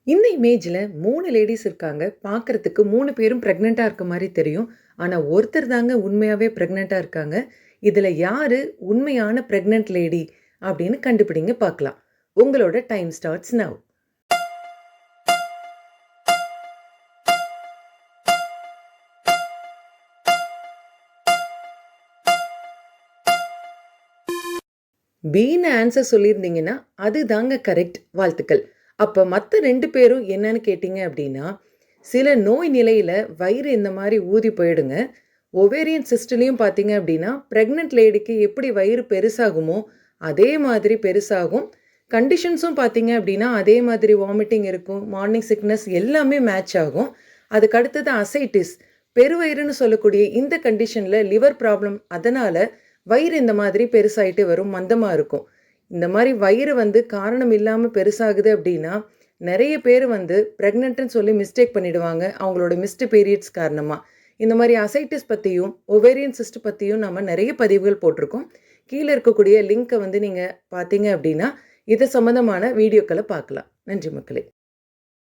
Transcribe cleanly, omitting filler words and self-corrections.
இந்த இமேஜ்ல 3 லேடீஸ் இருக்காங்க. பார்க்கறதுக்கு 3 பேரும் பிரெக்னன்ட்டா இருக்க மாரி தெரியும். ஆனா ஒருத்தர் தாங்க உண்மையாவே பிரெக்னன்ட்டா இருக்காங்க. இதுல யாரு உண்மையான பிரெக்னன்ட் லேடி அப்படின்னு கண்டுபிடிங்க பார்க்கலாம். உங்களோட டைம் ஸ்டார்ட்ஸ் நவ். பின்னு ஆன்சர் சொல்லியிருந்தீங்கன்னா, அதுதாங்க கரெக்ட். வாழ்த்துக்கள். அப்ப மத்த 2 பேரும் என்னன்னு கேட்டீங்க அப்படின்னா, சில நோய் நிலையில வயிறு இந்த மாரி ஊதி போயிடுங்க. ஒவேரியன் சிஸ்ட்லயும் பார்த்தீங்க அப்படின்னா, பிரெக்னன்ட் லேடிக்கு எப்படி வயிறு பெருசாகுமோ, அதே மாதிரி பெருசாகும். கண்டிஷன்ஸும் பார்த்தீங்க அப்படின்னா, அதே மாதிரி வாமிட்டிங் இருக்கும். மார்னிங் சிக்னஸ் எல்லாமே மேட்ச் ஆகும். அதுக்கு அடுத்தது அசைட்டிஸ். பெருவயிறுன்னு சொல்லக்கூடிய இந்த கண்டிஷன்ல லிவர் ப்ராப்ளம் அதனால வயிறு இந்த மாதிரி பெருசாயிட்டே வரும். மந்தமா இருக்கும். இந்த மாரி வயிறு காரணம் இல்லாம பெருசாகுது அப்படின்னா, நெறைய பேர் பிரெக்னன்ட்ன்னு சொல்லி மிஸ்டேக் பண்ணிடுவாங்க. அவங்களோட மிஸ்டு பீரியட்ஸ் காரணமா. இந்த மாரி அசைட்டிஸ் பத்தியும், ஒவேரியன் சிஸ்ட் பத்தியும் நம்ம நெறைய பதிவுகள் போட்டிருக்கோம். கீழ இருக்கக்கூடிய லிங்க்க நீங்க பார்த்தீங்க அப்படின்னா, இது சம்மந்தமான வீடியோக்கள பார்க்கலாம். நன்றி மக்களே!